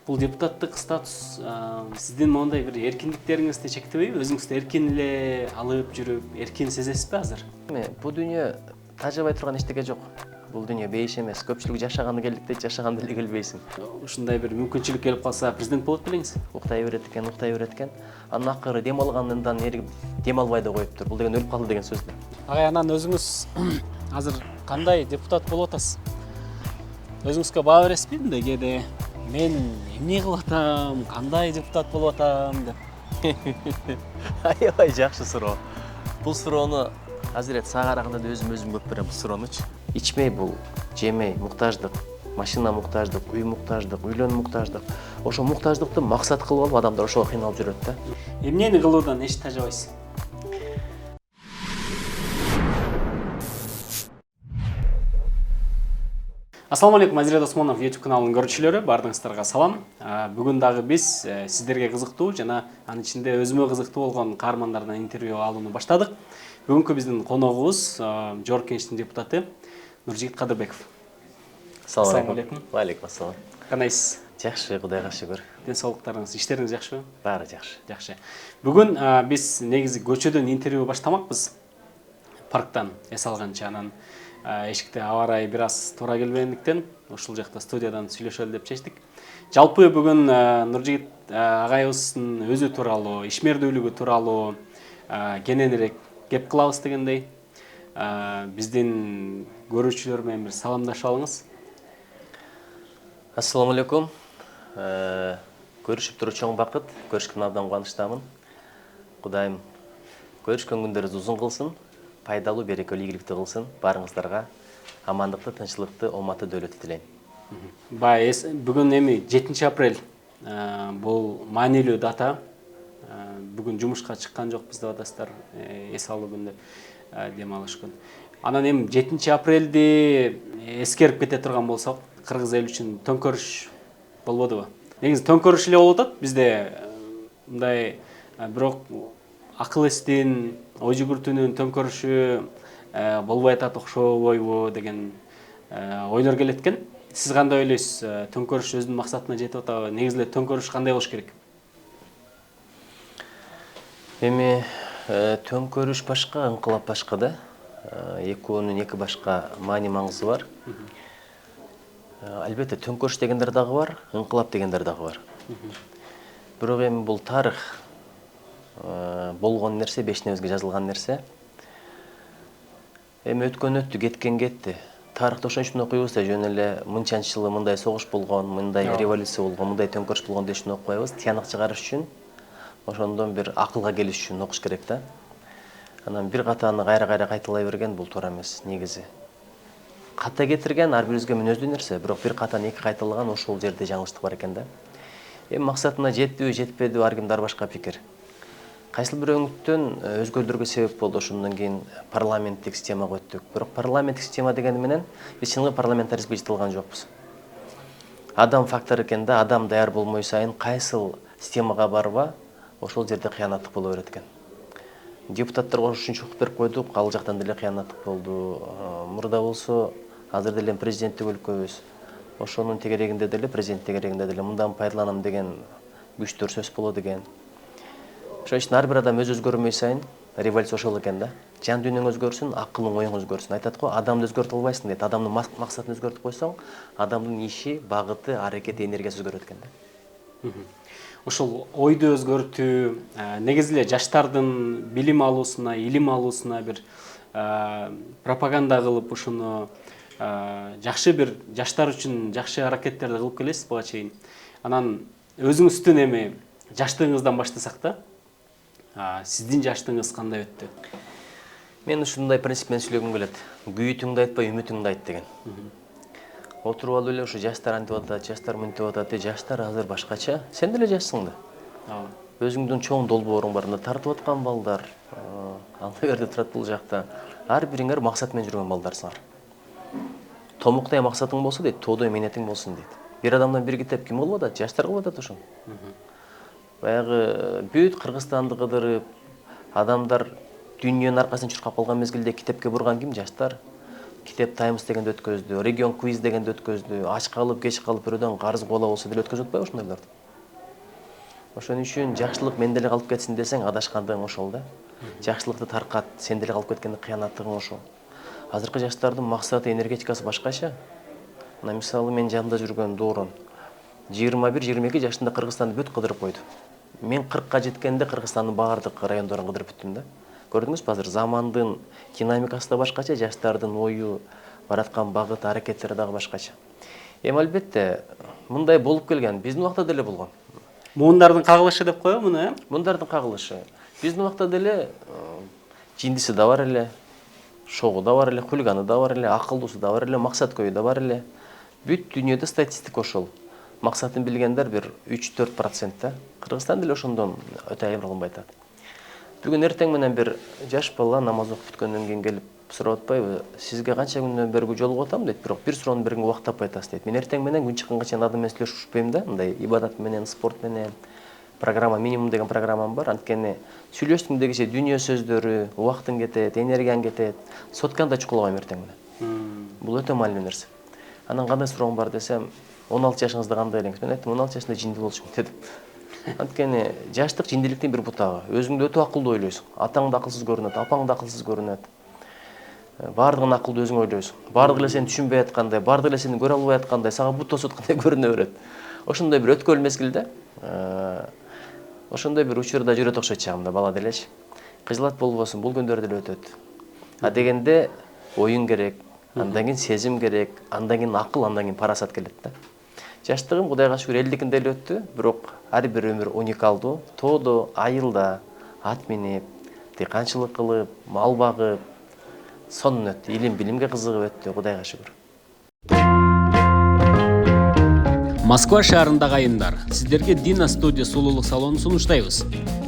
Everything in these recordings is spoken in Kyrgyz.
Бул депутаттык статус сиздин мондай бир эркиндиктериңизди чектебейби? Өзүңүздү эркин эле алып жүрүп, эркин сезесизби азыр? Бул дүйнө тажабай турган эчтеке жок. Бул дүйнө бейиш эмес. Көпчүлүк жашаганды келдик дейт, жашаганды эле келбейсиң. Ушундай бир мүмкүнчүлүк келип калса, президент болот белеңиз? Уктай берет экен. Анын акыры дем алгандан эргип дем албай да коюптур. Бул деген өлүп калды деген сөз да. Агай, анан өзүңүз азыр кандай депутат болуп атасыз? Өзүңүзгө баа бересизби мындай кээде? Мен эмне кылып атам, кандай депутат болуп атам деп. Аябай жакшы суроо. Бул суроону азырет сага караганда да өзүм көп берем бул суроонучу. Ичмей бул, жемей, муктаждык, машина муктаждык, үй муктаждык, үйлөнүү муктаждык. Ошо муктаждыкты максат кылып алып адамдар ошого кыйналып жүрөт да. Эмнени кылуудан эч тажабайсыз? Ассаламу алейкум, Азирет Осмонов YouTube каналынын көрүүчүлөрү, баардыгыңыздарга салам. Бүгүн дагы биз сиздерге кызыктуу жана анын ичинде өзүмө кызыктуу болгон каармандардан интервью алууну баштадык. Бүгүнкү биздин коногубуз Жогорку Кеңештин депутаты Нуржигит Кадырбеков. Ассаламу алейкум. Ва алейкум ассалам. Кандайсыз? Жакшы, Кудайга шүгүр. Ден соолуктарыңыз, иштериңиз жакшыбы? Баары жакшы. Жакшы. Бүгүн биз негизи көчөдөн интервью баштамакпыз. Парктан эс алганча, анан эшикте аба ырайы бир аз туура келбегендиктен ушул жакта студиядан сүйлөшөлү деп чечтик. Жалпы бүгүн Нуржигит агайыбыздын өзү тууралуу, ишмердүүлүгү тууралуу кененирээк кеп кылабыз дегендей. Биздин көрүүчүлөр менен бир саламдашып алыңыз. Ассаламу алейкум. Көрүшүп туруу чоң бакыт. Көрүшкөнүмө абдан кубанычтамын. Кудайым көрүшкөн күндөрүңүз узун кылсын, пайдалуу, берекелүү, ийгиликтүү кылсын. Баарыңыздарга амандыкты, тынччылыкты, ооматтуу дөөлөтү тилейм. Бүгүн эми 7 апрель. Бул маанилүү дата. Бүгүн жумушка чыккан жокпуз деп атасыздар. Эс алуу күндө дем алыш күн. Анан эми 7 апрелди эскерип кете турган болсок, кыргыз эл үчүн төңкөрүш болбодубу? Негизи төңкөрүш эле болуп атат. Бизде мындай бирок акыл эстин, ой жүгүртүүнүн төңкөрүшү болбой атат окшобойбу деген ойлор келет экен. Сиз кандай ойлойсуз? Төңкөрүш өзүнүн максатына жетип атабы? Негизи эле төңкөрүш кандай болуш керек? Эми төңкөрүш башка, ыңкылап башка да. Экөөнүн эки башка маани маңызы бар. Албетте төңкөрүш дегендер дагы бар, ыңкылап дегендер дагы бар. Бирок эми бул тарых болгон нерсе, бешинебизге жазылган нерсе. Эми өткөн өттү, кеткен кетти. Тарыхты ошон үчүн окуйбуз да, жөн эле мынчанчы жылы мындай согуш болгон, мындай революция болгон, мындай төңкөрүш болгон деп окубайбыз. Тыянак чыгарыш үчүн, ошондон бир акылга келиш үчүн окуш керек да. Анан бир катаны кайра кайталай берген бул туура эмес негизи. Ката кетирген ар бирибизге мүнөздүү нерсе, бирок бир катаны эки кайталаган ошол жерде жаңылыштык бар экен да. Эми максатына жетпеби, жетпеди ар кимде ар башка пикир. Кайсыл бирөөңүттөн өзгөрүүлөргө себеп болду, ошондон кийин парламенттик системага өттүк. Бирок парламенттик система дегени менен биз чыныгы парламентаризмге жете алган жокпуз. Адам фактор экен да, адам даяр болмой сайын кайсыл системага барба, ошол жерде кыянаттык боло берет экен. Депутаттарга ушунчалык берип койдук, ал жактан деле кыянаттык болду. Мурда болсо азыр деле президенттик өлкөбүз. Ошонун тегерегинде деле, президент тегерегинде деле мындан пайдаланам деген күчтөр сөз болот экен. Ошон үчүн ар бир адам өзгөрмөй сайын революция ошол экен да. Жан дүйнөң өзгөрсүн, акылың, оюң өзгөрсүн. Айтат го, адамды өзгөртө албайсың дейт. Адамдын максатын өзгөртүп койсоң, адамдын иши, багыты, аракети, энергиясы өзгөрөт экен да. Ошол ойду өзгөртүү, негизи эле жаштардын билим алуусуна, илим алуусуна бир пропаганда кылып, ушуну жакшы бир жаштар үчүн жакшы аракеттерди кылып келесиз буга чейин. Анан өзүңүздүн эми жаштыгыңыздан баштасак да, сиздин жаштыгыңыз кандай өттү? Мен ушундай принципмен сүйлөгүм келет. Күйүтүңдү айтпай, үмүтүңдү айт деген. Отуруп алып эле ушу жаштар антип атат, жаштар мынтип атат, жаштар азыр башкача. Сен деле жашсың да. Өзүңдүн чоң долбооруң бар, тартып аткан балдар, алда берде турат бул жакта. Ар бириңер максат менен жүргөн балдарсыңар. Томуктай максатың болсо дейт, тоодой менетиң болсун дейт. Бир адамдан бир китеп ким кылып атат? Жаштар кылып атат ошону. Баягы бүт Кыргызстанды кыдырып, адамдар дүйнөнүн аркасын чуркап калган мезгилде китепке бурган ким? Жаштар. Китеп Таймс дегенди өткөздү, Регион Квиз дегенди өткөздү, ач калып, кеч калып бирөөдөн карыз кола болсо деле өткөзүп атпайбы ошондойлорду. Ошон үчүн жакшылык мен деле калып кетсин десең адашкандыгың ошол да. Жакшылыкты таркат, сен деле калып кеткенде кыянаттыгың ошол. Азыркы жаштардын максаты энергетикасы башкача. Мына мисалы мен жанында жүргөн Доорон 21-22 жашында Кыргызстанды бүт кыдырып койду. Мен 40ка жеткенде Кыргызстандын баардык райондорун кыдырып бүттүм да. Көрдүңүзбү, азыр замандын динамикасы да башкача, жаштардын ою, бараткан багыт, аракеттери дагы башкача. Эми албетте мындай болуп келген, биздин убакта деле болгон. Муундардын кагылышы деп коебу муну, Мундардын кагылышы. Биздин убакта деле жиндиси да бар эле, шогу да бар эле, хулиганы да бар эле, акылдуусу да бар эле, максаткөйү да бар эле. Бүт дүйнөдө статистика ошол. Максатын билгендер бир 3-4% да. Кыргызстан деле ошондон өтө айырылбай атат. Бүгүн эртең менен бир жаш бала намаз окуп бүткөндөн кийин келип сурап атпайбы, сизге канча күндөн бери жолугуп атам дейт, бирок бир суроонун бергенге убакыт таппай атасыз дейт. Мен эртең менен күн чыкканга чейин адам менен сүйлөшпөйм да, мындай ибадат менен, спорт менен. Программа минимум деген программам бар. Анткени сүйлөштүм дегиче дүйнө сөздөрү, убактың кетет, энергияң кетет. Сотканда чукулгайм эртең менен. Бул өтө маанилүү нерсе. Анан кандай сурооң бар десем, 16 жашыңызда кандай элеңиз? Мен айттым, 16 жашында жинди болчумун дедим. Анткени жаштык жиндиликтин бир бутагы. Өзүңдү өтө акылдуу ойлойсуң. Атаң да акылсыз көрүнөт, апаң да акылсыз көрүнөт. Бардыгын акылдуу өзүң ойлойсуң. Бардыгы эле сени түшүнбөй аткандай, бардыгы эле сени көрө албай аткандай, сага бут тосуп аткандай көрүнө берет. Ошондой бир өткөл мезгилде, ошондой бир учурда жүрөт окшойт чагымда, бала делечи. Кыжылат болбосун, бул күндөр деле өтөт. А дегенде оюң керек, андан кийин сезим керек, андан кийин акыл, андан кийин парасат келет да. Жаштыгым Кудайга шүгүр 50-кинде эле өттү, бирок ар бир өмүр уникалдуу. Тоодо, айылда, ат минип, дыйканчылык кылып, мал багып, сонун өттү. Илим, билимге кызыгып өттү, Кудайга шүгүр. Москва шаарындагы айымдар, сиздерге Dina Studio сулуулук салонун сунуштайбыз.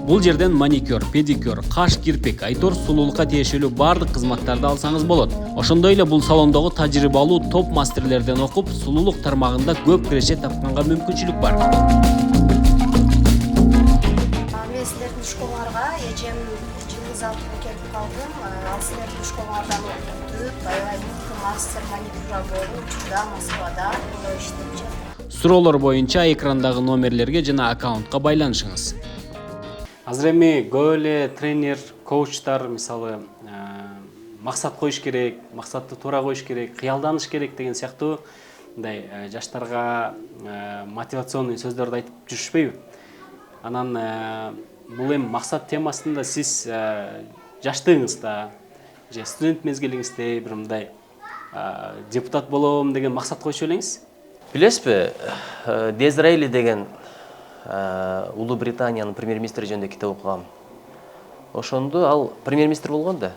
Бул жерден маникюр, педикюр, каш, кирпик, айтор сулуулукка тиешелүү бардык кызматтарды алсаңыз болот. Ошондой эле бул салондогу тажрыйбалуу топ мастерлерден окуп, сулуулук тармагында көп киреше тапканга мүмкүнчүлүк бар. Мен силердин школаларга эжем жылы алдын келип калдым. Ал силердин школалардан окуп, аябай мыкты мастер маникюр болуп, учурда Москвада иштеп жүрөм. Суроолор боюнча экрандагы номерлерге жана аккаунтка байланышыңыз. Азыр эми көп эле тренер, коучтар мисалы максат коюш керек, максатты туура коюш керек, кыялданыш керек деген сыяктуу мындай жаштарга мотивационный сөздөрдү айтып жүрүшпөйбү? Анан бул эми максат темасында сиз жаштыгыңызда же студент мезгилиңизде бир мындай депутат болом деген максат койчу белеңиз? Билесизби, Дезраили деген Улуу Британиянын премьер-министри жөнүндө китеп окугам. Ошондо ал премьер-министр болгон да.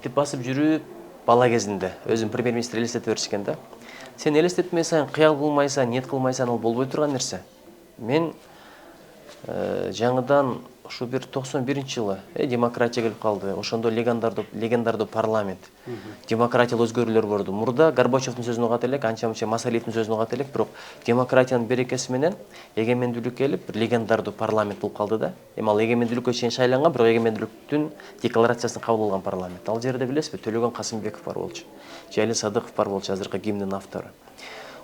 Тип басып жүрүп, бала кезинде өзүн премьер-министр элестетип беришкен да. Сен элестетмей сайын, кыял кылмайсаң, ниет кылмайсаң, ал болбой турган нерсе. Мен жаңыдан ушу бир 91-жылы демократия келип калды. Ошондо легендардуу парламент. Демократиялык өзгөрүүлөр болду. Мурда Горбачевдин сөзүн угат элек, анча-мынча Масалиевдин сөзүн угат элек, бирок демократиянын берекеси менен эгемендүүлүк келип, бир легендардуу парламент болуп калды да. Эми ал эгемендүүлүккө чейин шайланган, бирок эгемендүүлүктүн декларациясын кабыл алган парламент. Ал жерде билесизби, Төлөгөн Касымбеков бар болчу. Жайли Садыков бар болчу, азыркы гимндин автору.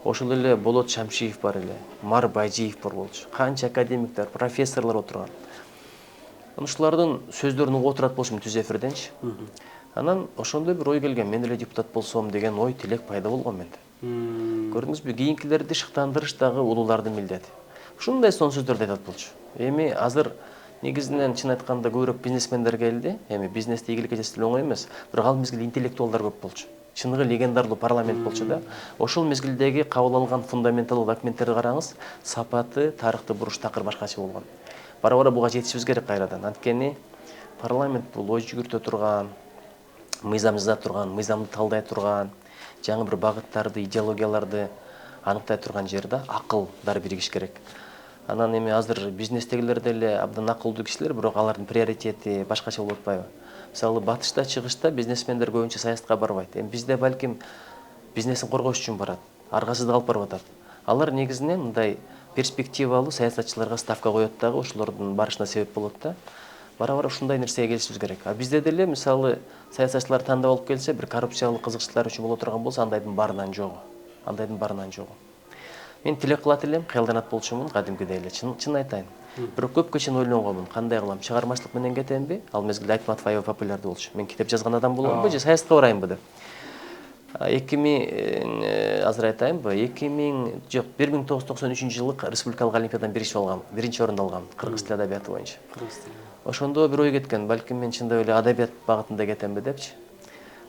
Ошол эле Болот Шамшиев бар эле, Мар Байжиев бар болчу. Канча академиктер, профессорлор отурган. Ушулардын сөздөрүн угуп отурат болчумун түз эфирденчи. Анан ошондой бир ой келген, мен эле депутат болсом деген ой, тилек пайда болгон менде. Көрдүңүзбү, кийинкилерди шыктандырыш дагы улуулардын милдети. Ушундай сонун сөздөрдү айтат болчу. Эми азыр негизинен чын айтканда көбүрөөк бизнесмендер келди. Эми бизнести ийгиликке жеткирүү оңой эмес, бирок ал мезгилде интеллектуалдар көп болчу. Чыныгы легендарлуу парламент болчу да. Ошол мезгилдеги кабыл алган фундаменталдуу документтерди караңыз, сапаты, тарыхты буруш такыр башкача болгон. Бара-бара буга жетишибиз керек кайрадан. Анткени парламент бул ой жүгүртө турган, мыйзам жаза турган, мыйзамды талдай турган, жаңы бир багыттарды, идеологияларды аныктай турган жер да, акылдар биригиш керек. Анан эми азыр бизнестегилер деле абдан акылдуу кишилер, бирок алардын приоритети башкача болуп атпайбы? Мисалы батышта, чыгышта бизнесмендер көбүнчө саясатка барбайт. Эми бизде балким бизнесин коргош үчүн барат, аргасыз алып барып атат. Алар негизинен мындай перспективалуу саясатчыларга ставка коет дагы, ошолордун барышына себеп болот да. бара ушундай нерсеге келишибиз керек. А бизде деле мисалы саясатчылар тандап алып келсе, бир коррупциялык кызыкчылар үчүн боло турган болсо, андайдын баарынан жогу. Мен тилек кылат элем, кыялданат болчумун, кадимкидей эле. Чын айтайын. Бирок көпкө чейин ойлонгонмун, кандай кылам, чыгармачылык менен кетемби? Ал мезгилде Айтматов аябай популярдуу болчу. Мен китеп жазган адам боломбу же саясатка барайынбы деп. 2000 азыр айтайынбы, 1993 жылы республикалык олимпиададан биринчи орунду алгам, кыргыз тили адабияты боюнча. Ошондо бир ой кеткен, балким мен чындап эле адабият багытында кетемби депчи.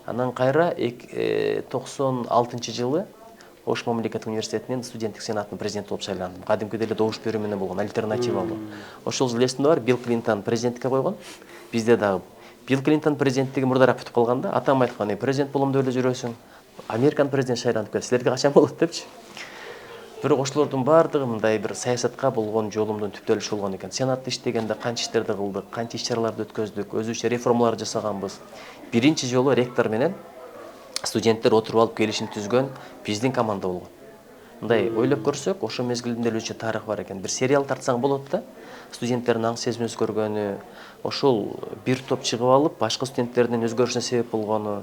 Анан кайра 96 жылы Ош мамлекеттик университетинин студенттик сенатынын президенти болуп шайландым. Кадимкидей эле добуш берүү менен болгон, альтернативалуу. Ошол жылы эсимде бар, Билл Клинтон президенттикке койгон. Бизде дагы Билл Клинтон президенттиги мурдараак бүтүп калганда, атам айткан, президент болом деп эле жүрөсүң. Американ президент шайланып келди, силерге качан болот депчи. Бирок ошолордун баардыгы мындай бир саясатка болгон жолумдун түптөлүшү болгон экен. Сенатта иштегенде канча иштерди кылдык, канча иш-чараларды өткөздүк, өзүбүзчө реформалар жасаганбыз. Биринчи жолу ректор менен студенттер отуруп алып келишим түзгөн биздин команда болгон. Мындай ойлоп көрсөк, ошо мезгилинде өзүнчө тарых бар экен. Бир сериал тартсаң болот да. Студенттердин аң сезим өзгөргөнү, ошол бир топ чыгып алып, башка студенттердин өзгөрүшүнө себеп болгону,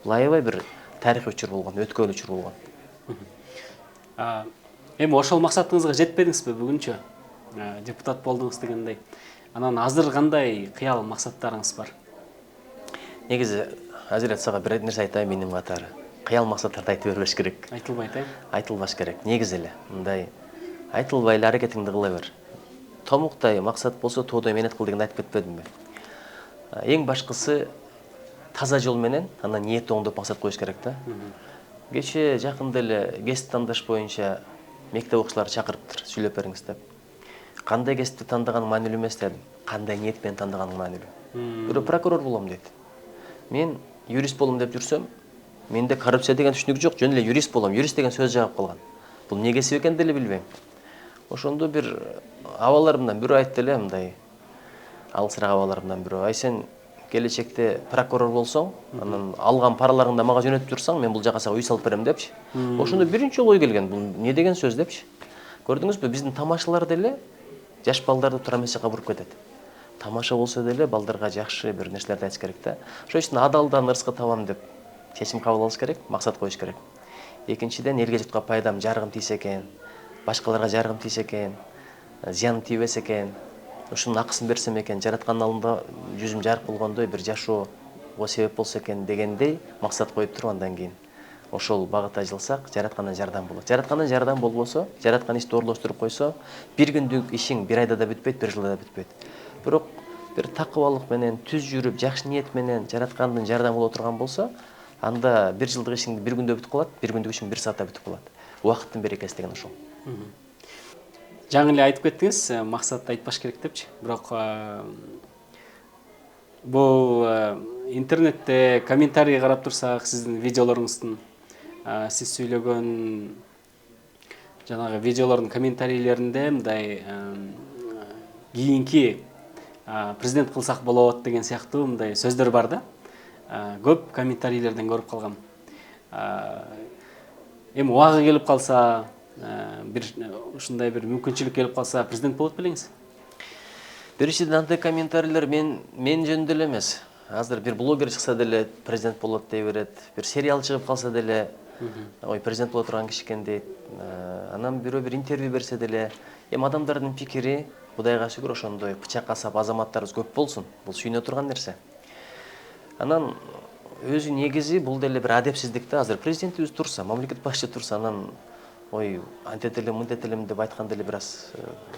бул аябай бир тарихый учур болгон, өткөн учур болгон. Эми ошол максатыңызга жетпедиңизби бүгүнчө? Депутат болдуңуз дегендей. Анан азыр кандай кыял максаттарыңыз бар? Негизи Азирет сага бир нерсе айтайын менин катары. Кыял максаттарды айтып бербеш керек. Айтылбайт, Айтылбаш керек. Негизи эле мындай айтылбай эле аракетиңди кыла бер. Томуктай максат болсо тоодой менет кыл дегенди айтып кетпедимби? Эң башкысы таза жол менен анан ниетти оңдоп максат коюш керек да. Кече жакында эле кесип тандаш боюнча мектеп окуучуларды чакырыптыр, сүйлөп бериңиз деп. Кандай кесипти тандаганым маанилүү эмес дедим. Кандай ниет менен тандаганым маанилүү. Бирөө прокурор болом дейт. Мен юрист болом деп жүрсөм, менде коррупция деген түшүнүк жок, жөн эле юрист болом. Юрист деген сөз жагып калган. Бул эмне кесип экенин деле билбейм. Ошондо бир абаларымдан бирөө айтты эле мындай. Алысыраак абаларымдан бирөө, ай сен келечекте прокурор болсоң, анан алган параларыңды мага жөнөтүп турсаң, мен бул жака сага үй салып берем депчи. Ошондо биринчи ой келген, бул эмне деген сөз депчи. Көрдүңүзбү, биздин тамашалар деле жаш балдарды туура эмес жака буруп кетет. Тамаша болсо деле балдарга жакшы бир нерселерди айтыш керек да. Ошон үчүн адалдан ырыскы табам деп чечим кабыл алыш керек, максат коюш керек. Экинчиден элге журтка пайдам, жарыгым тийсе экен, башкаларга жарыгым тийсе экен, зыяным тийбесе экен, ушунун акысын берсем экен, жараткандын алдында жүзүм жарык болгондой бир жашоого себеп болсо экен дегендей максат коюп туруп андан кийин ошол багытта жылсак, жараткандан жардам болот. Жараткандан жардам болбосо, жараткан ишти ордоштуруп койсо, бир күндүк ишиң бир айда да бүтпөйт, бир жылда да бүтпөйт. Бирок бир такыбалык менен, түз жүрүп, жакшы ниет менен жараткандын жардам боло турган болсо, анда бир жылдык ишиң бир күндө бүтүп калат, бир күндүк ишиң бир саатта бүтүп калат. Убакыттын берекеси деген ошол. Жаңы эле айтып кеттиңиз, максатты айтпаш керек депчи. Бирок бул интернетте комментарий карап турсак, сиздин видеолоруңуздун, сиз сүйлөгөн жанагы видеолордун комментарийлеринде мындай кийинки президент кылсак болот деген сыяктуу мындай сөздөр бар да. Көп комментарийлерден көрүп калгам. Эми убагы келип калса, бир ушундай бир мүмкүнчүлүк келип калса, президент болот белеңиз? Биринчиден андай комментарийлер мен жөнүндө эле эмес. Азыр бир блогер чыкса деле президент болот дей берет. Бир сериал чыгып калса деле, ой, президент боло турган киши экен дейт. Анан бирөө бир интервью берсе деле, эми адамдардын пикири Кудайга шүгүр ошондой бычак касап азаматтарыбыз көп болсун. Бул сүйүнө турган нерсе. Анан өзү негизи бул деле бир адепсиздик да. Азыр президентибиз турса, мамлекет башчысы турса, анан ой, антет элем, мынтет элем деп айткан деле бир аз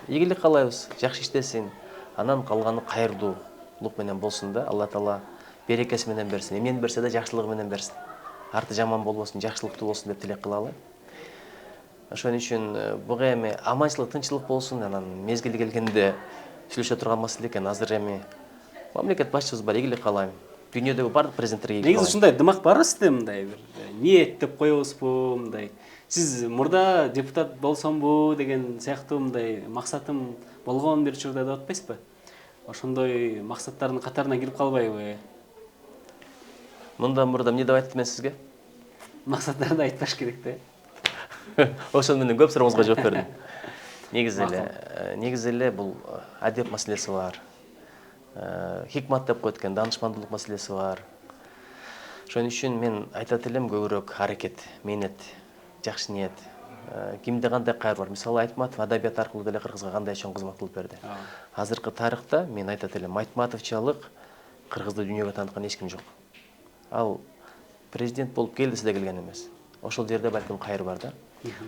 ийгилик каалайбыз, жакшы иштесин. Анан калганы кайырдуулук менен болсун да. Алла Таала берекеси менен берсин. Эмнени берсе да жакшылыгы менен берсин. Арты жаман болбосун, жакшылыктуу болсун деп тилек кылалы. Ошон үчүн буга эми аманчылык, тынччылык болсун, анан мезгили келгенде сүйлөшө турган маселе экен. Азыр эми мамлекет башчыбыз бар, ийгилик каалайм. Дүйнөдөгү бардык президенттерге ийгилик каалайм. Негизи ушундай дымак барбы сизде мындай бир ниет деп коебузбу, мындай. Сиз мурда депутат болсомбу деген сыяктуу мындай максатым болгон бир учурда деп атпайсызбы? Ошондой максаттардын катарына кирип калбайбы? Мындан мурда эмне деп айттым мен сизге? Максаттарды айтпаш керек да. Ошон менен көп сурооңузга жооп бердим. Негизи эле бул адеп маселеси бар. Хикмат деп коет экен, данышмандуулук маселеси бар. Ошон үчүн мен айтат элем көбүрөөк аракет, мээнет, жакшы ниет. Кимде кандай кайыр бар. Мисалы Айтматов адабият аркылуу деле кыргызга кандай чоң кызмат кылып берди. Азыркы тарыхта мен айтат элем, Айтматовчалык кыргызды дүйнөгө тааныткан эч ким жок. Ал президент болуп келди, сиде келген эмес. Ошол жерде балким кайыр бар да.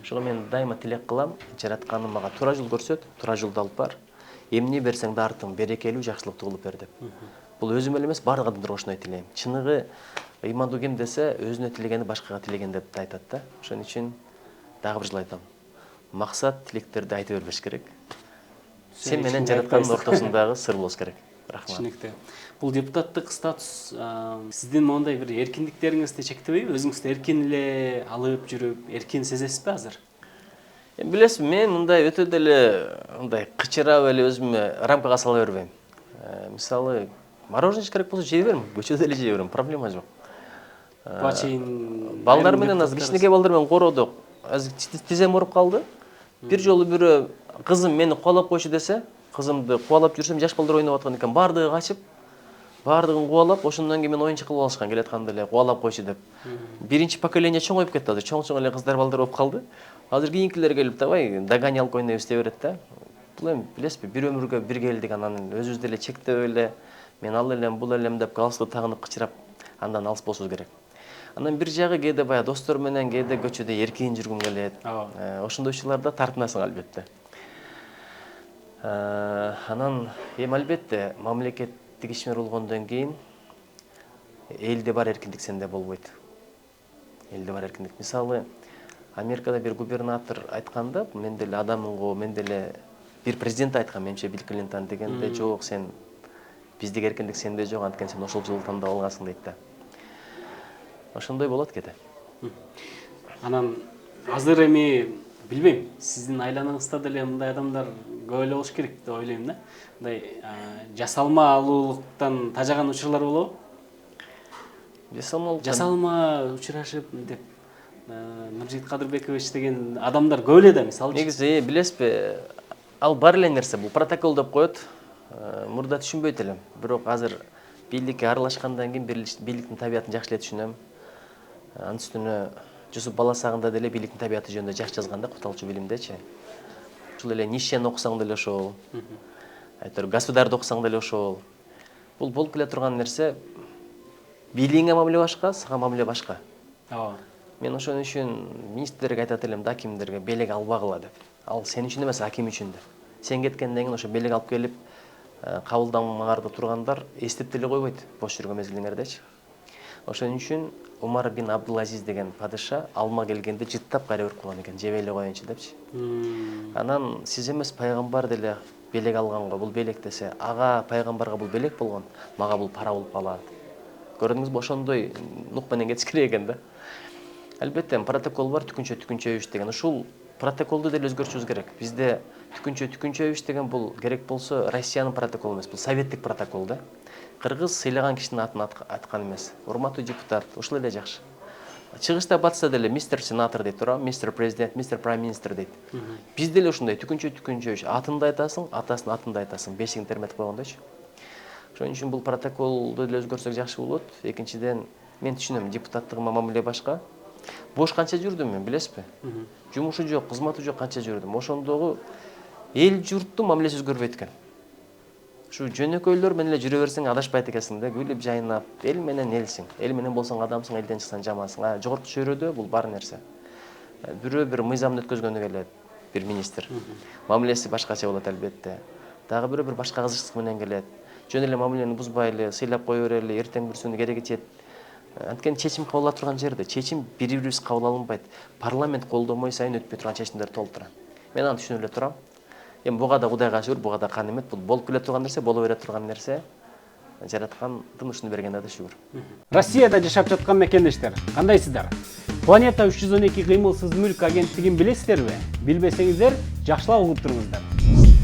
Ошого мен дайыма тилек кылам, жаратканым мага туура жол көрсөт, туура жолду алып бар. Эмне берсең да артың берекелүү, жакшылык туулуп бер деп. Бул өзүм эле эмес, бардык адамдарга ошондой тилейм. Чыныгы ыймандуу ким десе, өзүнө тилегени башкага тилеген деп айтат да. Ошон үчүн дагы бир жолу айтам. Максат тилектерди айта бербеш керек. Сен менен жараткандын ортосундагы сыр болуш керек. Рахмат. Түшүнүктүү. Бул депутаттык статус сиздин моундай бир эркиндиктериңизди чектебейби? Өзүңүздү эркин эле алып жүрүп, эркин сезесизби азыр? Билесизби, мен мындай өтө деле мындай кычырап эле өзүмө рамкага сала бербейм. Мисалы, мороженое керек болсо жей берем, көчөдө эле жей берем, проблема жок. Буга чейин Балдар менен азыр кичинекей балдар менен кородук. Азыр тизем ооруп калды. Бир жолу бирөө кызым мени кубалап койчу десе, кызымды кубалап жүрсөм, жаш балдар ойноп аткан экен, бардыгы качып, бардыгын кубалап, ошондон кийин мен оюнчук кылып алышкан, келатканда эле кубалап койчу деп. Биринчи поколение чоңоюп кетти азыр, чоң эле кыздар балдар болуп калды. Азыр кийинкилер келип, давай догонялка ойнойбуз дей берет да. Бул эми билесизби, бир өмүргө бир келдик, анан өзүбүздү эле чектеп эле, мен ал элем, бул элем деп галстук тагынып кычырап, андан алыс болушубуз керек. Анан бир жагы кээде баягы достор менен кээде көчөдө эркин жүргүм келет. Ошондой учурларда тартынасың албетте. Анан эми албетте мамлекеттик ишмер болгондон кийин элде бар эркиндик сенде болбойт. Элде бар эркиндик. Мисалы, Америкада бир губернатор айтканда, мен деле адаммын го, мен деле бир президент айткан, менимче Билл Клинтон дегенде, жок, сен биздик эркиндик сенде жок, анткени сен ошол жолду тандап алгансың дейт да. Ошондой болот кете. Анан азыр эми билбейм, сиздин айланаңызда деле мындай адамдар көп эле болуш керек деп ойлойм да. Мындай жасалмалуулуктан тажаган учурлар болобу? Жасалма учурашып деп Нуржигит Кадырбекович деген адамдар көп эле да, мисалы. Негизи билесизби, ал бар эле нерсе, бул протокол деп коет. Мурда түшүнбөйт элем. Бирок азыр бийликке аралашкандан кийин бийликтин табиятын жакшы эле түшүнөм. Анын үстүнө Жусуп баласагында деле бийликтин табияты жөнүндө жакшы жазган да, Куталчу билимдечи. Ушул эле Нишени окусаң деле ошол. Айтор Государьды окусаң деле ошол. Бул болуп келе турган нерсе. Бийлигиңе мамиле башка, сага мамиле башка. Мен ошон үчүн министрлерге айтат элем да, акимдерге белек албагыла деп. Ал сен үчүн эмес, аким үчүн деп. Сен кеткенден кийин ошо белек алып келип кабылдамаарда тургандар эстеп деле койбойт бош жүргөн мезгилиңердечи. Ошон үчүн Умар бин Абдул-Азиз деген падыша алма келгенде жыттап кайра берип койгон экен, жебей эле коеюнчу депчи. Анан сиз эмес, пайгамбар деле белек алганго, бул белек десе, ага пайгамбарга бул белек болгон, мага бул пара болуп калат. Көрдүңүзбү, ошондой нук менен кетиш керек экен да. Албетте протокол бар, түкүнчө деген. Ушул протоколду деле өзгөртүшүбүз керек. Бизде түкүнчө деген бул керек болсо Россиянын протоколу эмес, бул советтик протокол да. Кыргыз сыйлаган кишинин атын аткан эмес. Урматтуу депутат, ушул эле жакшы. Чыгышта батса деле мистер сенатор дейт тура, мистер президент, мистер прайм министр дейт. Бизде эле ушундай түкүнчө атында айтасың, атасынын атында айтасың, бешигин терметип койгондойчу. Ошон үчүн бул протоколду деле өзгөрсөк жакшы болот. Экинчиден, мен түшүнөм, депутаттыгыма мамиле башка. Бош канча жүрдүм мен, билесизби? Жумушу жок, кызматы жок канча жүрдүм. Ошондогу эл журттун мамилеси өзгөрбөйт экен. Ушу жөнөкөйлөр менен эле жүрө берсең адашпайт экенсиң да, күлүп жайнап, эл менен элсиң. Эл менен болсоң адамсың, элден чыксаң жамансың. Жогорку чөйрөдө бул бар нерсе. Бирөө бир мыйзамды өткөзгөнү келет, бир министр. Мамилеси башкача болот албетте. Дагы бирөө бир башка кызыкчылык менен келет. Жөн эле мамилени бузбайлы, сыйлап кое берели, эртең бүрсүнү кереги тиет. Анткени чечим кабыл ала турган жерде, чечим бири-бирибиз кабыл алынбайт. Парламент колдомой сайын өтпөй турган чечимдер толуп турат. Мен аны түшүнүп эле турам. Эми буга да Кудайга шүгүр, буга да канимет, бул болуп келе турган нерсе, боло бере турган нерсе. Жараткандын ушуну бергенде да шүгүр. Россияда жашап жаткан мекендештер, кандайсыздар? Планета 312 кыймылсыз мүлк агенттигин билесиздерби? Билбесеңиздер, жакшылап угуп туруңуздар.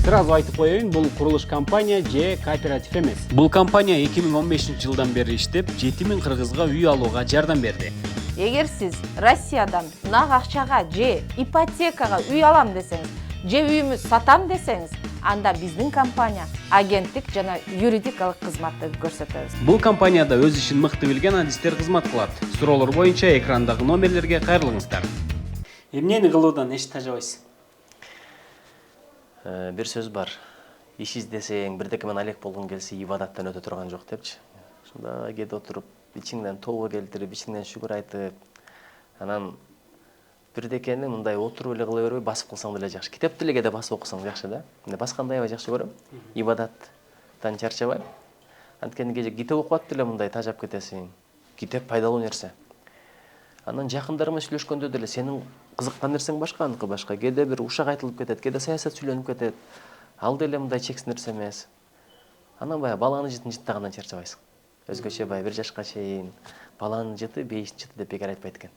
Сразу айтып коеюн, бул курулуш компания же кооператив эмес. Бул компания 2015-жылдан бери иштеп, 7000 кыргызга үй алууга жардам берди. Эгер сиз Россиядан нак акчага же ипотекага үй алам десеңиз, же үйүмү сатам десеңиз, анда биздин компания агенттик жана юридикалык кызматты көрсөтөбүз. Бул компанияда өз ишин мыкты билген адистер кызмат кылат. Суроолор боюнча экрандагы номерлерге кайрылыңыздар. Эмнени кылуудан эч тажабайсың? Бир сөз бар. Иш издесең, бирдеке менен алек болгоң келсе, ибадаттан өтө турган жок депчи. Ушунда кээде отуруп, ичиңден тобо келтирип, ичиңден шүгүр айтып, анан бирдекени мындай отуруп эле кыла бербей, басып кылсаң деле жакшы. Китепти эле кээде басып окусаң жакшы да. Мындай баскандай аябай жакшы көрөм. Ибадаттан чарчабайм. Анткени кээде китеп окуп атып деле мындай тажап кетесиң. Китеп пайдалуу нерсе. Анан жакындар менен сүйлөшкөндө деле сенин кызыккан нерсең башка, аныкы башка. Кээде бир ушак айтылып кетет, кээде саясат сүйлөнүп кетет. Ал деле мындай чексиз нерсе эмес. Анан баягы баланы жыттагандан чарчабайсың. Өзгөчө баягы 1 жашка чейин баланын жыты, бейиштин жыты деп бекер айтпайт экен.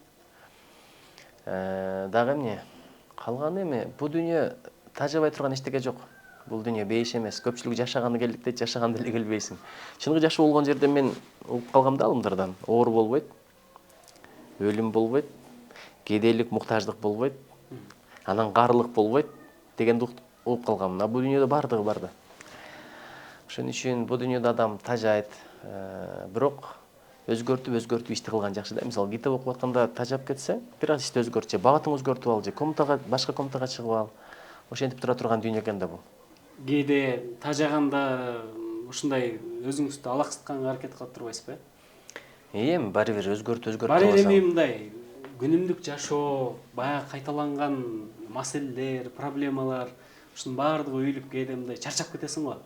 Дагы эмне? Калганы эми бул дүйнө тажабай турган эчтеке жок. Бул дүйнө бейиш эмес. Көпчүлүк жашаганы келдик дейт, жашаган деле келбейсиң. Чыныгы жашоо болгон жерде мен угуп калгам да алымдардан. Оор болбойт. Өлүм болбойт, кедейлик, муктаждык болбойт, анан карылык болбойт дегенди угуп калгам. Бул дүйнөдө бардыгы бар да. Ошон үчүн бул дүйнөдө адам тажайт, бирок өзгөртүп ишти кылган жакшы да. Мисалы, китеп окуп атканда тажап кетсең, бир аз ишти өзгөрт, багытыңды өзгөртүп ал, же башка комнатага чыгып ал. Ошентип тура турган дүйнө экен да бул. Кээде тажаганда ушундай өзүңүздү алаксытканга аракет кылып турбайсызбы? Эми баары бир өзгөртүп Бар эми мындай күнүмдүк жашоо, баягы кайталанган маселелер, проблемалар, ушунун баардыгы үйүлүп кээде мындай чарчап кетесиң го.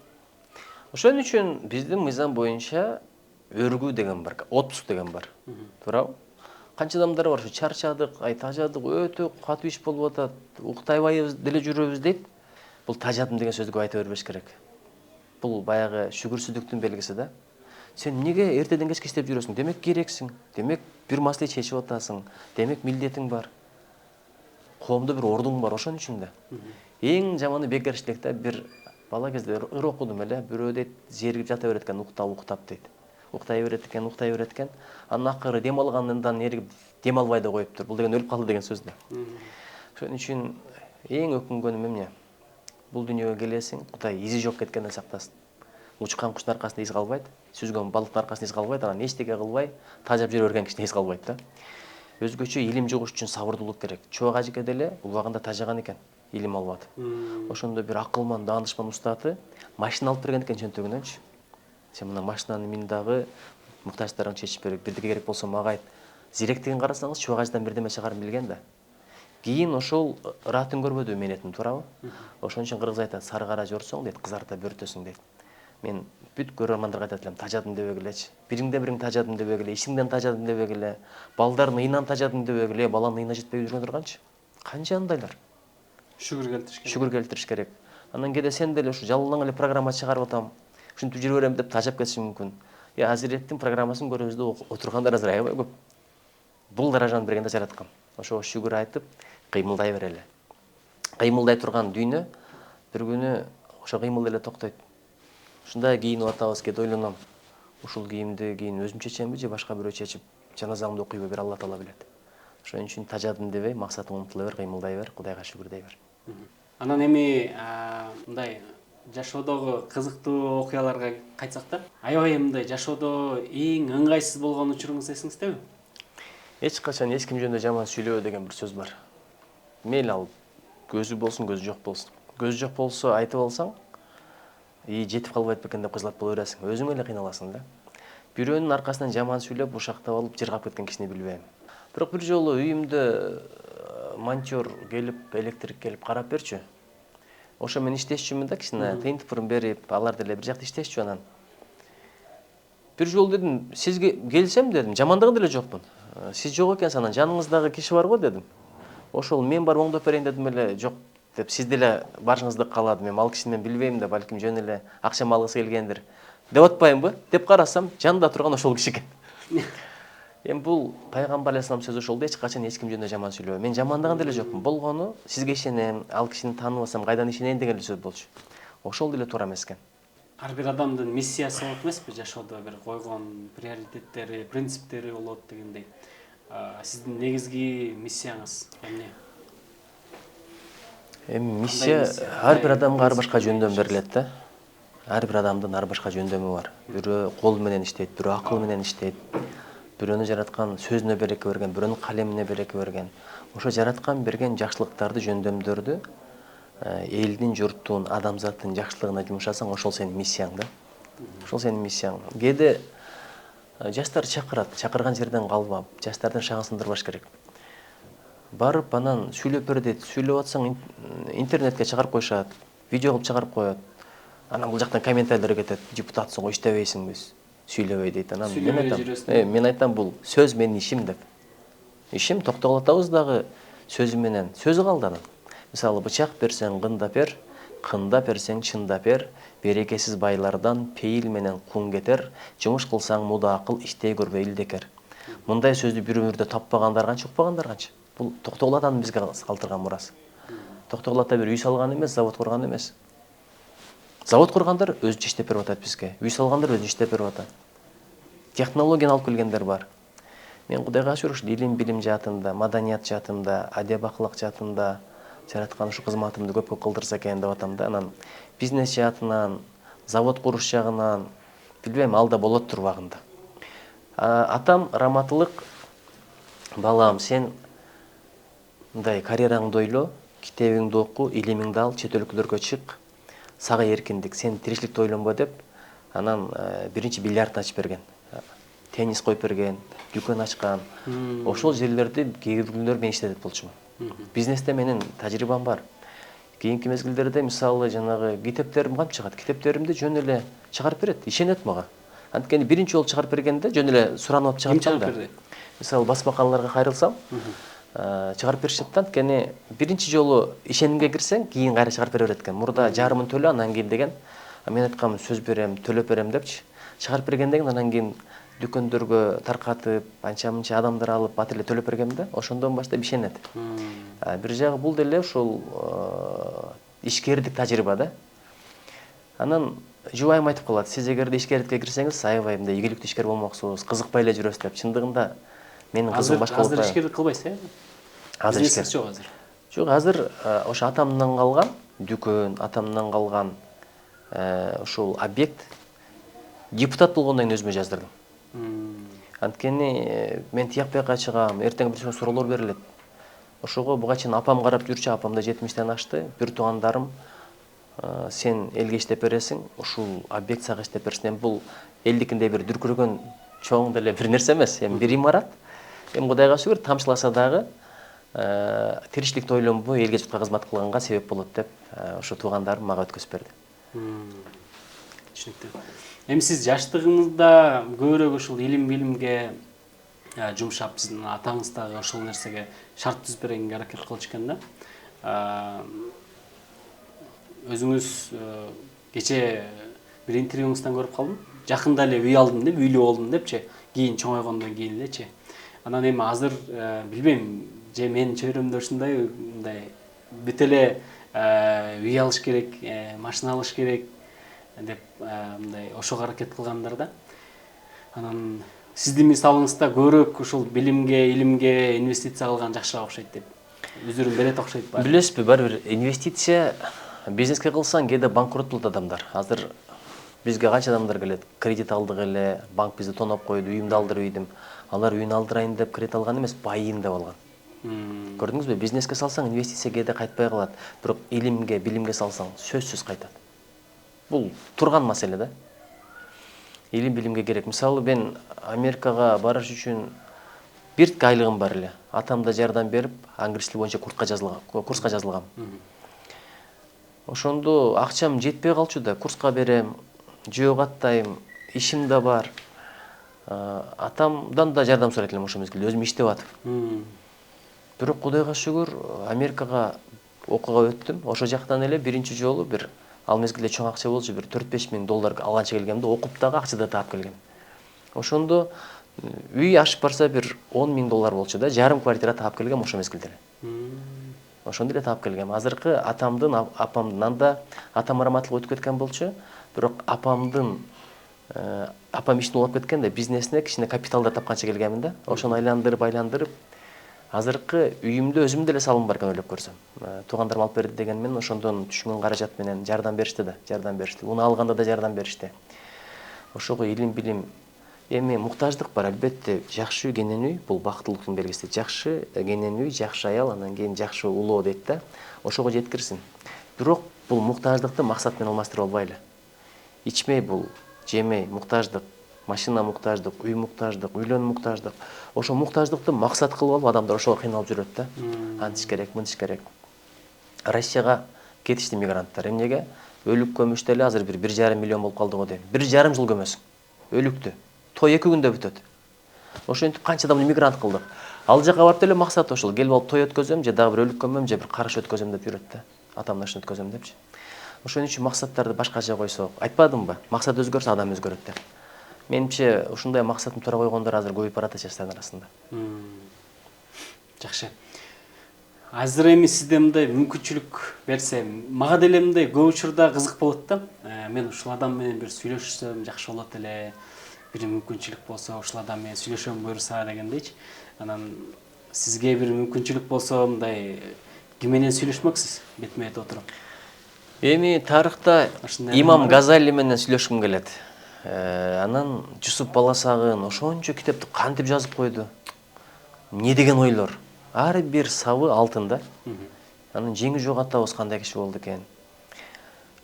Ошон үчүн биздин мыйзам боюнча өргүү деген бар, отпуск деген бар. Туурабы? Канча адамдар бар, чарчадык, тажадык, өтө катуу иш болуп атат, уктайбайбыз деле жүрөбүз дейт. Бул тажадым деген сөздү айта бербеш керек. Бул баягы шүгүрсүздүктүн белгиси да. Сен неге эртеден кечке иштеп жүрөсүң? Демек керексиң. Демек бир маселе чечип атасың. Демек милдетиң бар. Коомдо бир ордуң бар, ошон үчүн да. Эң жаманы бекерчилик да. Бир бала кезде ыр окудум эле, бирөө дейт, зергип жата берет экен, уктап дейт. Уктай берет экен. Анан акыры дем алгандан эригип дем албай да коюптур. Бул деген өлүп калды деген сөз да. Ошон үчүн эң өкүнгөнүм эмне? Бул дүйнөгө келесиң, Кудай изи жок кеткенден сактасын. Учкан куштун аркасында из калбайт, сүзгөн балыктын аркасында из калбайт, анан эчтеке кылбай, тажап жүрө берген кишине из калбайт да. Өзгөчө илим жугуш үчүн сабырдуулук керек. Чоң ажыке деле убагында тажаган экен, илим алып атып. Ошондо бир акылман, даанышман устаты машина алып берген экен чөнтөгүнөнчү. Сен мына машинаны мин дагы муктаждарың чечип берип, бирдеке керек болсо мага айт. Зиректигин карасаңыз, чоң ажыдан бирдеме чыгарып билген да. Кийин ошол ыраатын көрбөдү менетим, туурабы? Ошон үчүн кыргыз айтат, сары кара жорсоң дейт, кызарта бөртөсүң дейт. Мен бүт көрөрмандарга айтат элем, тажадым дебегилечи. Бириңден бириң тажадым дебегиле, ишиңден тажадым дебегиле, балдардын ыйынан тажадым дебегиле, баланын ыйына жетпей жүргөн турганчы. Канча андайлар? Шүгүр келтириш керек. Анан кээде сен деле ушу жалалаң эле программа чыгарып атам, ушинтип жүрө берем деп тажап кетишиң мүмкүн. Азиреттин программасын көрөбүз да, отургандар азыр аябай көп. Бул даражаны бергенде жараткан. Ошого шүгүр айтып, кыймылдай берели. Кыймылдай турган дүйнө бир күнү ошо кыймыл эле токтойт. Ушундай кийинип атабыз, кээде ойлоном. Ушул кийимди кийин өзүм чечемби же башка бирөө чечип, жаназамды окуйбу, бир Алла Таала билет. Ошон үчүн тажадым дебей, максатыңа умтула бер, кыймылдай бер, Кудайга шүгүр дей бер. Анан эми мындай жашоодогу кызыктуу окуяларга кайтсак да, аябай мындай жашоодо эң ыңгайсыз болгон учуруңуз эсиңиздеби? Эч качан эч ким жөнүндө жаман сүйлөбө деген бир сөз бар. Мейли ал көзү болсун, көзү жок болсун. Көзү жок болсо айтып алсаң, жетип калбайт бекен деп кызлап кала бересиң. Өзүң эле кыйналасың да. Бирөөнүн аркасынан жаман сүйлөп, ушактап алып, жыргап кеткен кишини билбейм. Бирок бир жолу үйүмдө монтер келип, электрик келип карап берчү. Ошо мен иштешчүмүн да, кичине тыйынтыпырын берип, алар деле бир жакта иштешчү анан. Бир жолу дедим, сизге келсем дедим, жамандыгы деле жокмун. Сиз жок экенсиз, анан жаныңыздагы киши бар го дедим. Ошол мен барып оңдоп берейин дедим эле, жок деп сиз деле барышыңызды кааладым. Мен ал кишини билбейм да, балким жөн эле акчам алгысы келгендир. Деп атпаймынбы? Деп карасам, жанында турган ошол киши экен. Эми бул пайгамбар алейхисалам сөзү ошол да, эч качан эч ким жөнүндө жаман сүйлөбө. Мен жамандаган деле жокмун. Болгону сизге ишенем, ал кишини тааныбасам кайдан ишенейин деген сөз болчу. Ошол деле туура эмес экен. Ар бир адамдын миссиясы болот эмеспи? Жашоодо бир койгон приоритеттери, принциптери болот дегендей. Сиздин негизги миссияңыз эмне? Эми миссия ар бир адамга ар башка жөндөм берилет да. Ар бир адамдын ар башка жөндөмү бар. Бирөө кол менен иштейт, бирөө акыл менен иштейт. Бирөөнү жараткан сөзүнө береке берген, бирөөнүн калемине береке берген. Ошо жараткан берген жакшылыктарды, жөндөмдөрдү элдин, журттун, адамзаттын жакшылыгына жумшасаң, ошол сенин миссияң да. Ошол сенин миссияң. Кээде жаштар чакырат, чакырган жерден калбап, жаштардын шагын сындырбаш керек. Барып анан сүйлөп бер дейт. Сүйлөп атсаң интернетке чыгарып коюшат, видео кылып чыгарып коет. Анан бул жактан комментарийлер кетет. Депутатсың го, иштебейсиңби? Сүйлөбөй дейт. Анан мен айтам, бул сөз менин ишим деп. Ишим токтогулатабыз дагы сөзү менен. Сөзү калды анан. Мисалы бычак берсең кындап бер, кындап берсең чындап бер. Берекесиз байлардан пейил менен кун кетер. Жумуш кылсаң муда акыл, иштей көрбөй илдекер. Мындай сөздү бир өмүрдө таппагандар канча, укпагандар канча. Бул Токтогул атанын бизге калтырган мурасы. Токтогул ата бир үй салган эмес, завод курган эмес. Завод кургандар өзүнчө иштеп берип атат бизге. Үй салгандар өзүнчө иштеп берип атат. Технологияны алып келгендер бар. Мен Кудайга шүгүр ушул илим билим жаатында, маданият жаатында, адеп акылак жаатында жараткан ушу кызматымды көп кылдырса экен деп атам да. Анан бизнес жаатынан, завод куруш жагынан билбейм, алда болот турбагында. Атам раматылык, балам, сен мындай карьераңды ойло, китебиңди оку, илимиңди ал, чет өлкөлөргө чык, сага эркиндик, сен тиричиликти ойлонбо деп, анан биринчи бильярд ачып берген. Теннис коюп берген, дүкөн ачкан. Ошол жерлерде кээ күндөр мен иштетет болчумун. Бизнесте менин тажрыйбам бар. Кийинки мезгилдерде мисалы жанагы китептерим кантип чыгат? Китептеримди жөн эле чыгарып берет, ишенет мага. Анткени биринчи жолу чыгарып бергенде жөн эле суранып чыгарып да. Мисалы басмаканаларга кайрылсам, чыгарып беришет да. Анткени биринчи жолу ишенимге кирсең, кийин кайра чыгарып бере берет экен. Мурда жарымын төлө, анан кийин деген. Мен айткам, сөз берем, төлөп берем депчи. Чыгарып бергенден кийин анан кийин дүкөндөргө таркатып, анча-мынча адамдар алып, бат эле төлөп бергем да. Ошондон баштап ишенет. Бир жагы бул деле ушул ишкердик тажрыйба да. Анан жубайым айтып калат, сиз эгерде ишкердикке кирсеңиз, аябай мындай ийгиликтүү ишкер болмоксуз, кызыкпай эле жүрөсүз деп. Чындыгында менин кызым башка болуп азыр ишкердик кылбайсыз, э? Азыр ишкер жок азыр. Жок, азыр ошо атамдан калган дүкөн, атамдан калган ушул объект депутат болгондон кийин өзүмө жаздырдым. Анткени мен Тиякбайга чыгам, эртең бир суроолор берилет. Ошого буга чейин апам карап жүрчү, апам да 70тен ашты. Бир туугандарым, сен элге иштеп бересиң, ушул объект сага иштеп берсин. Эми бул элдикиндей бир дүркүрөгөн чоң деле бир нерсе эмес, эми бир имарат. Эми Кудайга шүгүр, тамчыласа дагы тиричиликти ойлонбой элге журтка кызмат кылганга себеп болот деп ошо туугандарым мага өткөзүп берди. Түшүнүктүү. Эми сиз жаштыгыңызда көбүрөөк ушул илим билимге жумшап, сиздин атаңыз дагы ошол нерсеге шарт түзүп бергенге аракет кылчу экен да. Өзүңүз кече бир интервьюңуздан көрүп калдым. Жакында эле үй алдым деп, үйлүү болдум депчи, кийин чоңойгондон кийин элечи. Анан эми азыр билбейм, же менин чөйрөмдө ушундай мындай бүт эле үй алыш керек, машина алыш керек деп мындай ошого аракет кылгандар да. Анан сиздин мисалыңызда көбүрөөк ушул билимге, илимге инвестиция кылган жакшыраак окшойт деп. Өздөрүн берет окшойт бар. Билесизби, бар бир инвестиция бизнеске кылсаң кээде банкрот болот адамдар. Азыр бизге канча адамдар келет, кредит алдык эле, банк бизди тоноп койду, үйүмдү алдырып ийдим. Алар үйүн алдырайын деп кредит алган эмес, байыйын деп алган. Көрдүңүзбү? Бизнеске салсаң инвестиция кээде кайтпай калат, бирок илимге, билимге салсаң сөзсүз кайтат. Бул турган маселе да. Илим билимге керек. Мисалы мен Америкага барыш үчүн бир айлыгым бар эле. Атам да жардам берип, англис тили боюнча курска жазылгам. Ошондо акчам жетпей калчу да, курска берем, жөө каттайм, ишим да бар. Атамдан да жардам сурайт элем ошол мезгилде, өзүм иштеп атып. Бирок Кудайга шүгүр, Америкага окууга өттүм. Ошол жактан эле биринчи жолу бир ал мезгилде чоң акча болчу, бир 4-5 миң доллар алганча келгемде, окуп дагы акча да таап келгем. Ошондо үй ашып барса бир 10 миң доллар болчу да, жарым квартира таап келгем ошол мезгилде. Ошондо эле таап келгем. Азыркы атамдын, апамдын, анда атам раматылык өтүп кеткен болчу, бирок апам ишин улап кеткен да, бизнесине кичине капиталдар тапканча келгемин да. Ошону айландырып Азыркы үйүмдө өзүм деле салым бар экен ойлоп көрсөм. Туугандарым алып берди деген менен ошондон түшкөн каражат менен жардам беришти да, жардам беришти. Уну алганда да жардам беришти. Ошого илим билим эми муктаждык бар, албетте. Жакшы үй, кенен үй бул бактылыктын белгиси. Жакшы кенен үй, жакшы аял, анан кийин жакшы улоо дейт да. Ошого жеткирсин. Бирок бул муктаждыкты максат менен алмаштыра албайлы. Ичмей бул, жемей муктаждык, машина муктаждык, үй муктаждык, үйлөнүү муктаждык. Ошо муктаждыкты максат кылып алып адамдар ошого кыйналып жүрөт да. Антиш керек, мынтиш керек. Россияга кетишти мигранттар. Эмнеге? Өлүк көмүш деле азыр 1,5 миллион болуп калды го дейм. 1,5 жыл көмөсүң. Өлүктү. Той 2 күндө бүтөт. Ошентип канча адамды мигрант кылдык. Ал жака барып деле максат ошол. Келип алып той өткөзөм, же дагы бир өлүк көмөм, же бир карыш өткөзөм деп жүрөт да. Атамнашын өткөзөм депчи. Ошон үчүн максаттарды башкача койсок, айтпадымбы? Максат өзгөрсө адам өзгөрөт деп. Менимче ушундай максатын туура койгондор азыр көбөйүп барат жаштардын арасында. Жакшы. Азыр эми сизде мындай мүмкүнчүлүк берсе, мага деле мындай көп учурда кызык болот да. Мен ушул адам менен бир сүйлөшсөм жакшы болот эле. Бир мүмкүнчүлүк болсо, ушул адам менен сүйлөшөм буюрса дегендейчи. Анан сизге бир мүмкүнчүлүк болсо, мындай ким менен сүйлөшмөксүз? Бетме бет отуруп. Эми тарыхта Имам Газали менен сүйлөшкүм келет. Анан Жусуп Баласагын ошончо китепти кантип жазып койду? Не деген ойлор? Ар бир сабы алтында. Анын жеңи жок атабыз кандай киши болду экен.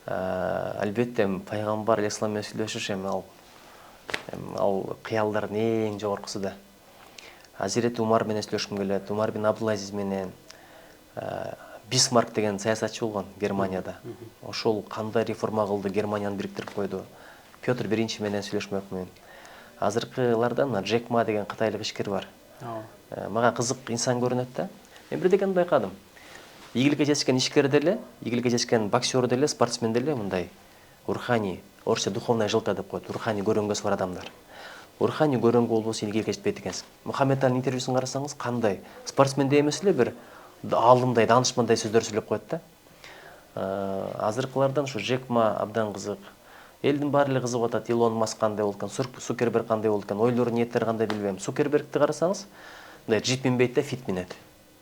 Албетте пайгамбар алейхиссалам менен сүйлөшүш ал кыялдардын эң жогоркусу да. Азирети Умар менен сүйлөшкүм келет. Умар бин Абдулазиз менен. Бисмарк деген саясатчы болгон Германияда. Ошол кандай реформа кылды, Германияны бириктирип койду. Петр I менен сүйлөшмөкмүн. Азыркылардан Джек Ма деген кытайлык ишкер бар. Мага кызык инсан көрүнөт да. Мен бир дегенди байкадым. Ийгиликке жетишкен ишкер деле, ийгиликке жетишкен боксер деле, спортсмен деле мындай руханий, орусча духовная жилка деп коет, руханий көрөнгөсү бар адамдар. Руханий көрөнгө болбосо ийгиликке жетпейт экенсиң. Мухаммед Алинин интервьюсун карасаңыз, кандай спортсмендей эмес эле бир алымдай, данышмандай сөздөр сүйлөп коет да. Азыркылардан ушу Джек Ма абдан кызык. Элдин баары эле кызыгып атат. Илон Маск кандай болду экен, Цукерберг кандай болду экен, ойлору, ниеттери кандай билбейм. Цукербергти карасаңыз, мындай джип минбейт да, фит минет.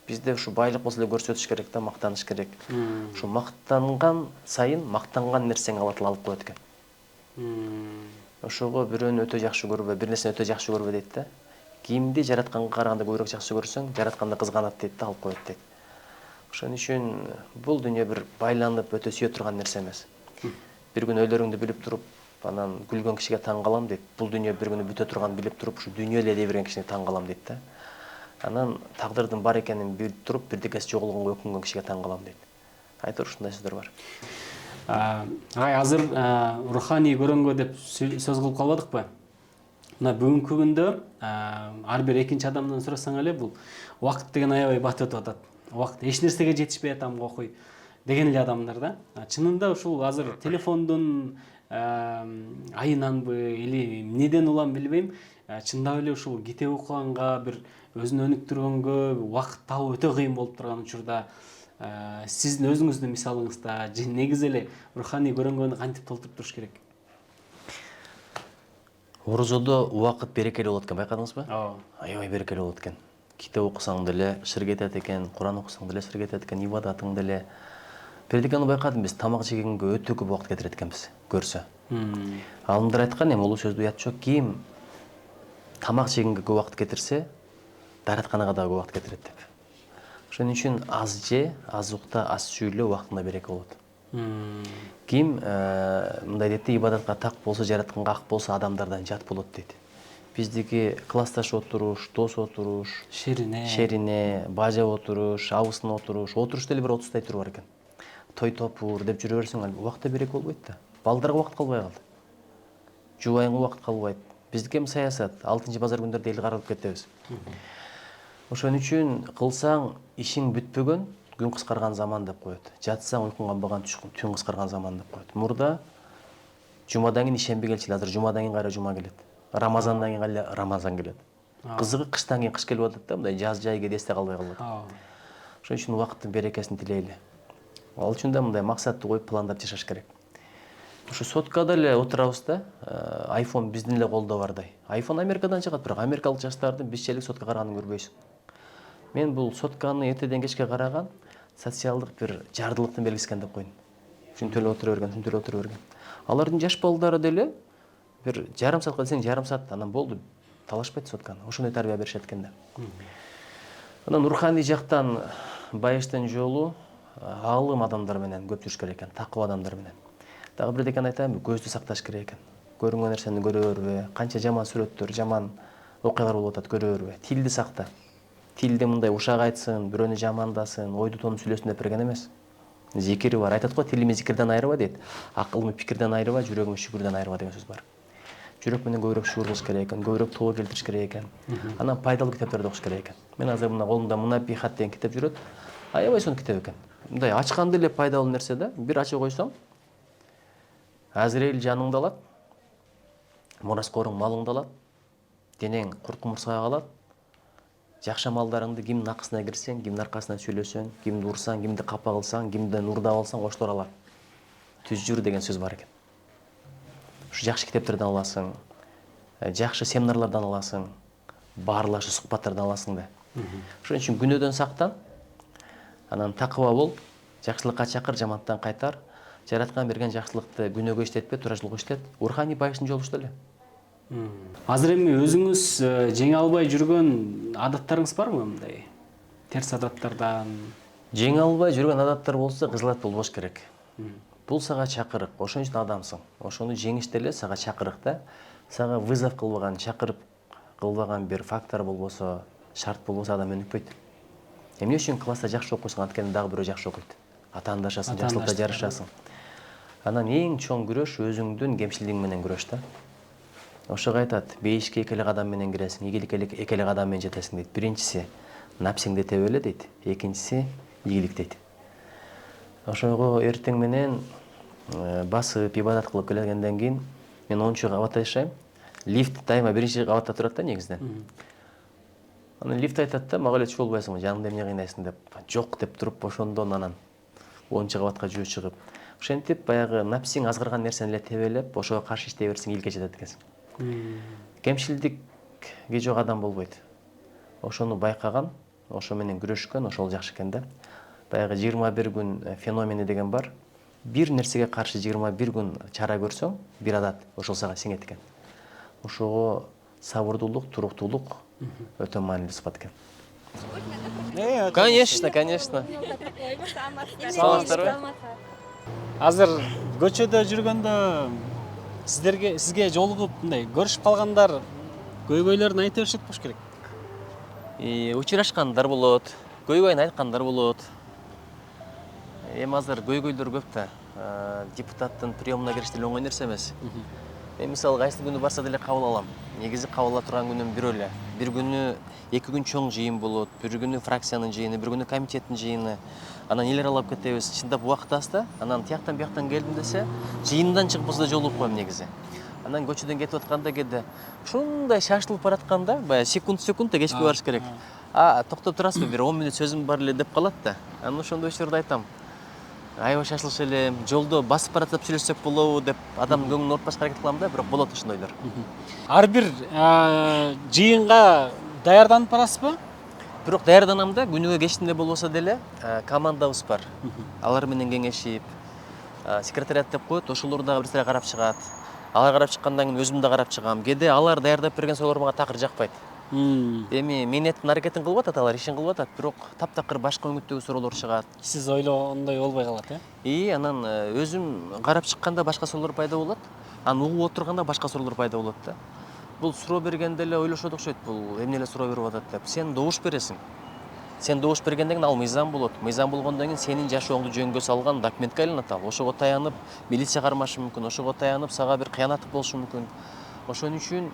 Бизде ушу байлык болсо эле көрсөтүш керек да, мактаныш керек. Ушу мактанган сайын мактанган нерсең алат алып коет экен. Ошого бирөөнү өтө жакшы көрбө, бир нерсени өтө жакшы көрбө дейт да. Кимди жаратканга караганда көбүрөөк жакшы көрсөң, жаратканда кызганат дейт да, алып коет дейт. Ошон үчүн бул дүйнө бир байланып өтө сүйө турган нерсе эмес. Бир күн өлөрүңдү билип туруп, анан күлгөн кишиге таң калам дейт. Бул дүйнө бир күнү бүтө турганын билип туруп, ушу дүйнө эле дей берген кишине таң калам дейт да. Анан тагдырдын бар экенин билип туруп, бирдекеси жоголгонго өкүнгөн кишиге таң калам дейт. Айтор ушундай сөздөр бар. Азыр руханий көрөнгө деп сөз кылып калбадыкпы? Мына бүгүнкү күндө ар бир экинчи адамдан сурасаң эле бул убакыт деген аябай бат өтүп атат. Убакыт эч нерсеге жетишпей атам кокуй деген эле адамдар да. Чынында ушул азыр телефондун айынанбы или эмнеден улам билбейм. Чындап эле ушул китеп окуганга, бир өзүн өнүктүргөнгө убакыт табуу өтө кыйын болуп турган учурда сиздин өзүңүздүн мисалыңызда негизи эле руханий көрөнгөнү кантип толтуруп туруш керек? Орозодо убакыт берекелүү болот экен, байкадыңызбы? Ооба. Аябай берекелүү болот экен. Китеп окусаң деле шыр кетет экен, Куран окусаң деле шыр кетет экен, ибадатың деле. Бир дегени байкадым, биз тамак жегенге өтө көп убакыт кетирет экенбиз, көрсө. Алымдар айткан, эми улуу сөздү уят жок, ким тамак жегенге көп убакыт кетирсе, дааратканага дагы көп убакыт кетирет деп. Ошон үчүн аз же, аз укта, аз сүйлө, убактында береке болот. Ким мындай дейт, ибадатка так болсо, жаратканга ак болсо, адамдардан жат болот дейт. Биздики классташ отуруш, дос отуруш, шерине, бажап отуруш, абысына отуруш, отурушта эле бир 30 тур бар экен. Той топур деп жүрө берсең, убакытта береке болбойт да. Балдарга убакыт калбай калды. Жубайыңга убакыт калбайт. Биздики эми саясат, 6-базар күндөрдө эл каралып кетебиз. Ошон үчүн кылсаң ишиң бүтпөгөн, күн кыскарган заман деп коет. Жатсаң уйкуң канбаган түн кыскарган заман деп коет. Мурда жумадан кийин ишемби келчү, азыр жумадан кийин кайра жума келет. Рамазандан кийин кайра Рамазан келет. Кызыгы кыштан кийин кыш келип атат да, мындай жаз жай кеде эсте калбай калат. Ошон үчүн убакыттын берекесин тилейли. Ал үчүн да мындай максатты коюп пландап жашаш керек. Ушу соткада эле отурабыз да, iPhone биздин эле колдо бардай. iPhone Америкадан чыгат, бирок америкалык жаштардын бизчелик сотка караганын көрбөйсүң. Мен бул сотканы эртеден кечке караган социалдык бир жардылыктын белгиси экен деп койдум. Түнтөлөп отура берген. Алардын жаш балдары деле бир жарым саатка десең жарым саат анан болду. Талашпайт сотканы. Ошондой тарбия беришет экен да. Анан руханий жактан байыштын жолу аалым адамдар менен көп жүрүш керек экен, такыба адамдар менен. Дагы бирдекен айтайынбы, көздү сакташ керек экен. Көрүнгөн нерсени көрө бербе, канча жаман сүрөттөр, жаман окуялар болуп атат, көрө бербе. Тилди сакта. Тилде мындай ушак айтсын, бирөөнү жамандасын, ойду тонуп сүйлөсүн деп берген эмес. Зикири бар. Айтат го, тилими зикирден айырба дейт. Акылымы пикирден айырба, жүрөгүмү шүгүрдөн айырба деген сөз бар. Жүрөк менен көбүрөөк шугур кылыш керек экен, көбүрөөк тоо келтириш керек экен. Анан пайдалуу китептерди окуш керек экен. Мен азыр мына колумда Мунаббихат деген китеп жүрөт. Аябай сонун китеп экен. Мындай ачканда эле пайдалуу нерсе да. Бир ачып койсоң, Азраил жаныңды алат, мураскоруң малыңды алат, денең курт кумурсага калат. Жакшы малдарыңды кимдин акысына кирсең, кимдин аркасынан сүйлөсөң, кимди урсаң, кимди капа кылсаң, кимден урдап алсаң, оштор алат. Түз жүр деген сөз бар экен. Ушу жакшы китептерден аласың, жакшы семинарлардан аласың, баарлашы сухбаттардан аласың да. Ошон үчүн күнөөдөн сактан, анан такыба бол, жакшылыкка чакыр, жамандыктан кайтар. Жараткан берген жакшылыкты күнөөгө иштетпе, туурачылыкка иштет. Руханий байыштын жолу ушул эле. Азыр эми өзүңүз жеңе албай жүргөн адаттарыңыз барбы мындай? Терс адаттардан? Жеңе албай жүргөн адаттар болсо кызылат болбош керек. Бул сага чакырык, ошон үчүн адамсың. Ошону жеңиш деле сага чакырык да. Сага вызов кылбаган, чакырып кылбаган бир фактор болбосо, шарт болбосо адам өнүкпөйт. Эмне үчүн класста жакшы окуйсуң, анткени дагы бирөө жакшы окуйт. Атаандашасың, жакшылыкта жарышасың. Анан эң чоң күрөш өзүңдүн кемчилигиң менен күрөш да. Ошого айтат, бейишке эки эле кадам менен киресиң, ийгиликке эки эле кадам менен жетесиң дейт. Биринчиси напсиңди тебеле дейт, экинчиси ийгилик дейт. Ошого эртең менен басып ибадат кылып келгенден кийин мен 10-чу кабатта жашайм. Лифт дайыма биринчи кабатта турат да негизинен. Анан лифт айтат да, мага эле түшүп албайсыңбы, жанымда эмне кыйнайсың деп. Жок деп туруп ошондон анан 10-чу кабатка жүрүп чыгып. Ошентип баягы напсиң азгырган нерсени эле тебелеп, ошого каршы иштей берсең ийгиликке жетет экенсиң. Кемшилдикке жок адам болбойт. Ошону байкаган, ошо менен күрөшкөн, ошол жакшы экен да. Баягы 21 күн феномени деген бар. Бир нерсеге каршы 21 күн чара көрсөң, бир адат ошол сага сиңет экен. Ошого сабырдуулук, туруктуулук өтө маанилүү сыпат экен. Конечно, конечно. Саламатсыздарбы? Азыр көчөдө жүргөндө сизге жолугуп мындай көрүшүп калгандар көйгөйлөрүн айта беришет болуш керек. Учурашкандар болот, көйгөйүн айткандар болот. Эми азыр көйгөйлөр көп да. Депутаттын приемуна кириш деле оңой нерсе эмес. Мен мисалы кайсы күнү барса деле кабыл алам. Негизи кабыл ала турган күнүм бирөө эле. Бир күнү 2 күн чоң жыйын болот, бир күнү фракциянын жыйыны, бир күнү комитеттин жыйыны. Анан элер алып кетебиз. Чындап убакыт аз да. Анан тияктан бияктан келдим десе, жыйындан чыгып болсо да жолугуп коем негизи. Анан көчөдөн кетип атканда кээде ушундай шашылып баратканда, баягы секунд кечке барыш керек. Токтоп турасызбы, бир 10 мүнөт сөзүм бар эле деп калат да. Анан ошондой учурда айтам. Аябай шашылыш элем, жолдо басып баратып сүйлөшсөк болобу деп адамдын көңүлүн оорутпашка аракет кылам да, бирок болот ошондойлор. Ар бир жыйынга даярданып барасызбы? Бирок даярданам да, күнүгө кечинде болбосо деле командабыз бар. Алар менен кеңешип, секретариат деп коет, ошолор дагы бир сыра карап чыгат. Алар карап чыккандан кийин өзүм да карап чыгам. Кээде алар даярдап берген суроолор мага такыр жакпайт. Эми мээнеттин аракетин кылып атат, алар ишин кылып атат, бирок таптакыр башка өңүттөгү суроолор чыгат. Сиз ойлогондой болбой калат, Анан өзүм карап чыкканда башка суроолор пайда болот. Анан угуп отурганда башка суроолор пайда болот да. Бул суроо бергенде эле ойлошот окшойт, бул эмне эле суроо берип атат деп. Сен добуш бересиң. Сен добуш бергенден кийин ал мыйзам болот. Мыйзам болгондон кийин сенин жашооңду жөнгө салган документке айланат ал. Ошого таянып милиция кармашы мүмкүн, ошого таянып сага бир кыянаттык болушу мүмкүн. Ошон үчүн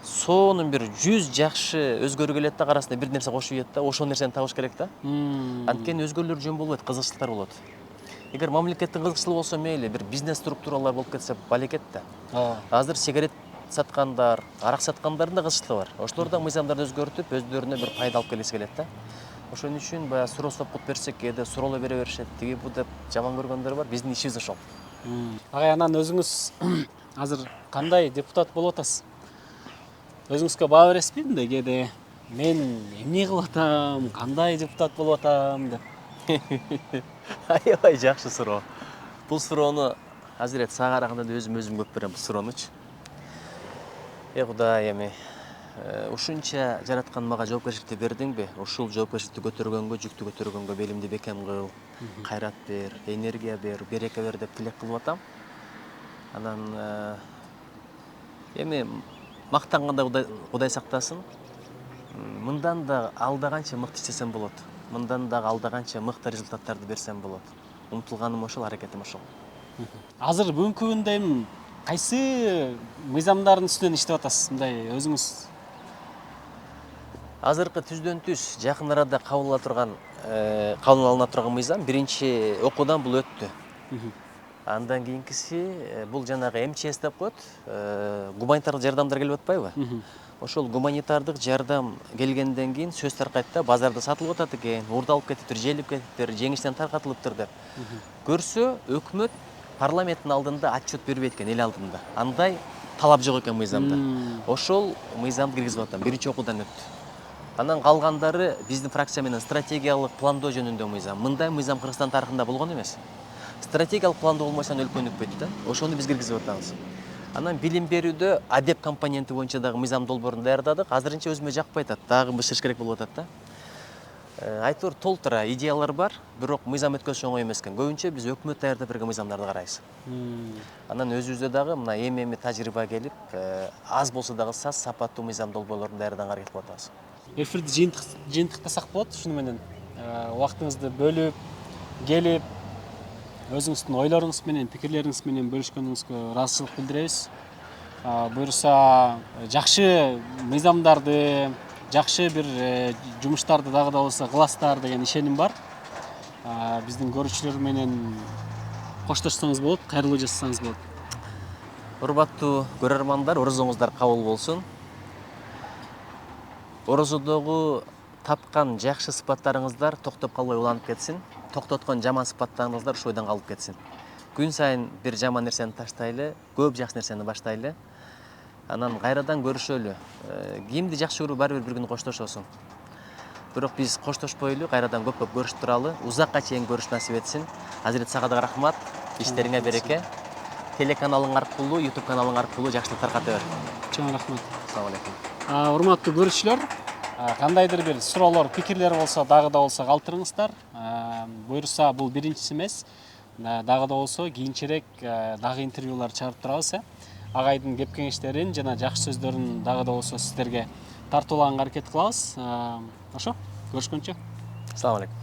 сонун бир 100 жакшы өзгөрүү келет да, арасында бир нерсе кошуп ийет да, ошол нерсени табыш керек да. Анткени өзгөрүүлөр жөн болбойт, кызыкчылыктар болот. Эгер мамлекеттин кызыкчылыгы болсо мейли, бир бизнес структуралар болуп кетсе балекет да. Азыр сигарет саткандар, арак саткандардын да кызыкчылыгы бар. Ошолор да мыйзамдарды өзгөртүп, өздөрүнө бир пайда алып келгиси келет да. Ошон үчүн баягы суроо сопкут берсек, кээде суроолор бере беришет, тиги бу деп жаман көргөндөр бар. Биздин ишибиз ошол. Агай, анан өзүңүз азыр кандай депутат болуп атасыз? Өзүңүзгө баа бересизби мындай кээде мен эмне кылып атам, кандай депутат болуп атам деп. Аябай жакшы суроо. Бул суроону азирет сага караганда да өзүм көп берем бул суроонучу. Кудай эми ушунча жараткан мага жоопкерчиликти бердиңби? Ушул жоопкерчиликти көтөргөнгө, жүктү көтөргөнгө белимди бекем кыл, кайрат бер, энергия бер, береке бер деп тилек кылып атам. Анан эми мактанганда Кудай сактасын. Мындан да алда канча мыкты иштесем болот. Мындан да алда канча мыкты результаттарды берсем болот. Умтулганым ошол, аракетим ошол. Азыр бүгүнкү күндө эми кайсы мыйзамдардын үстүнөн иштеп атасыз? Мындай өзүңүз Азыркы түздөн түз жакын арада кабыл алына турган мыйзам биринчи окуудан бул өттү. Андан кийинкиси бул жанагы МЧС деп коет, гуманитардык жардамдар келип атпайбы? Ошол гуманитардык жардам келгенден кийин сөз таркайт да, базарда сатылып атат экен, уурдалып кетиптир, желип кетиптир, жеңиштен таркатылыптыр деп. Көрсө, өкмөт парламенттин алдында отчет бербейт экен, эл алдында. Андай талап жок экен мыйзамда. Ошол мыйзамды киргизип атам, биринчи окуудан өттү. Анан калгандары биздин фракция менен стратегиялык пландоо жөнүндө мыйзам. Мындай мыйзам Кыргызстан тарыхында болгон эмес. Стратегиялык пландоо болмосо өлкө өнүкпөйт да. Ошону биз киргизип атабыз. Анан билим берүүдө адеп компоненти боюнча дагы мыйзам долбоорун даярдадык. Азырынча өзүмө жакпай атат, дагы бышырыш керек болуп атат да. Айтор толтура идеялар бар, бирок мыйзам өткөзүш оңой эмес экен. Көбүнчө биз өкмөт даярдап берген мыйзамдарды карайбыз. Анан өзүбүздө дагы мына эми тажрыйба келип, аз болсо дагы сапаттуу мыйзам долбоорлорун даярдаганга аракет кылып атабыз. эфирди жыйынтыктасак болот ушуну менен. Убактыңызды бөлүп, келип, өзүңүздүн ойлоруңуз менен, пикирлериңиз менен бөлүшкөнүңүзгө ыраазычылык билдиребиз. Буюрса, жакшы мыйзамдарды, жакшы бир жумуштарды дагы да болсо кыласыздар деген ишеним бар. Биздин көрүүчүлөр менен коштошсоңуз болот, кайрылуу жасасаңыз болот. Урматтуу көрөрмандар, орозоңуздар кабыл болсун. Орозодогу тапкан жакшы сыпаттарыңыздар токтоп калбай уланып кетсин. Токтоткон жаман сыпаттарыңыздар ушул бойдон калып кетсин. Күн сайын бир жаман нерсени таштайлы, көп жакшы нерсени баштайлы. Анан кайрадан көрүшөлү. Кимди жакшы көрүү баары бир күнү коштошосуң. Бирок биз коштошпойлу, кайрадан көп көрүшүп туралы, узакка чейин көрүш насип этсин. Азирет сага да рахмат. Иштериңе береке. Телеканалың аркылуу, YouTube каналың аркылуу жакшылык тарката бер. Чоң рахмат. Ассалам алейкум. Урматтуу көрүүчүлөр, кандайдыр бир суроолор, пикирлер болсо дагы да болсо калтырыңыздар. Буюрса, бул биринчиси эмес. Дагы да болсо кийинчерээк дагы интервьюлар чыгарып турабыз. Агайдын кеп кеңештерин жана жакшы сөздөрүн дагы да болсо сиздерге тартуулаганга аракет кылабыз. Ошо, көрүшкөнчө. Ассалам алейкум.